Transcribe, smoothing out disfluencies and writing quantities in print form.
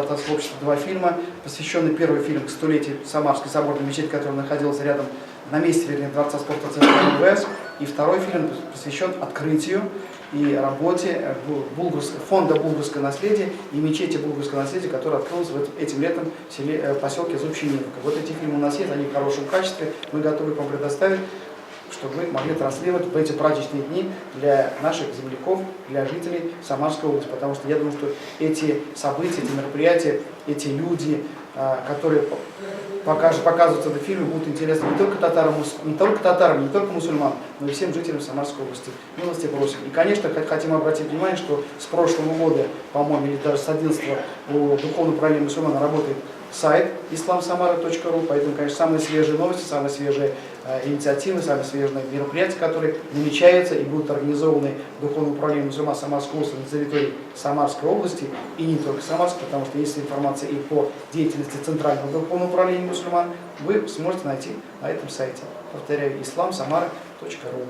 татарского общества 2 фильма, посвященный первый фильм к 100-летию Самарской соборной мечети, которая находилась рядом, на месте, вернее, Дворца спорта ЦСКА МВС. И второй фильм посвящен открытию и работе фонда «Булгарское наследие» и мечети «Булгарское наследие», которая открылась этим летом в поселке Зубчининка. Вот эти фильмы у нас есть, они в хорошем качестве, мы готовы их вам предоставить, чтобы вы могли транслировать в эти праздничные дни для наших земляков, для жителей Самарской области. Потому что я думаю, что эти события, эти мероприятия, эти люди, которые показываются в этом фильме, будут интересны не только татарам, не только мусульманам, но и всем жителям Самарской области. Милости просим. И, конечно, хотим обратить внимание, что с прошлого года, по-моему, или даже с 11-го у Духовного управления мусульман работает сайт islamsamara.ru, поэтому, конечно, самые свежие новости, самые свежие инициативы, самые свежие мероприятия, которые намечаются и будут организованы Духовным управлением мусульман Самарской области на территории Самарской области, и не только Самарской, потому что есть информация и по деятельности Центрального Духовного управления мусульман, вы сможете найти на этом сайте. Повторяю, islamsamara.ru.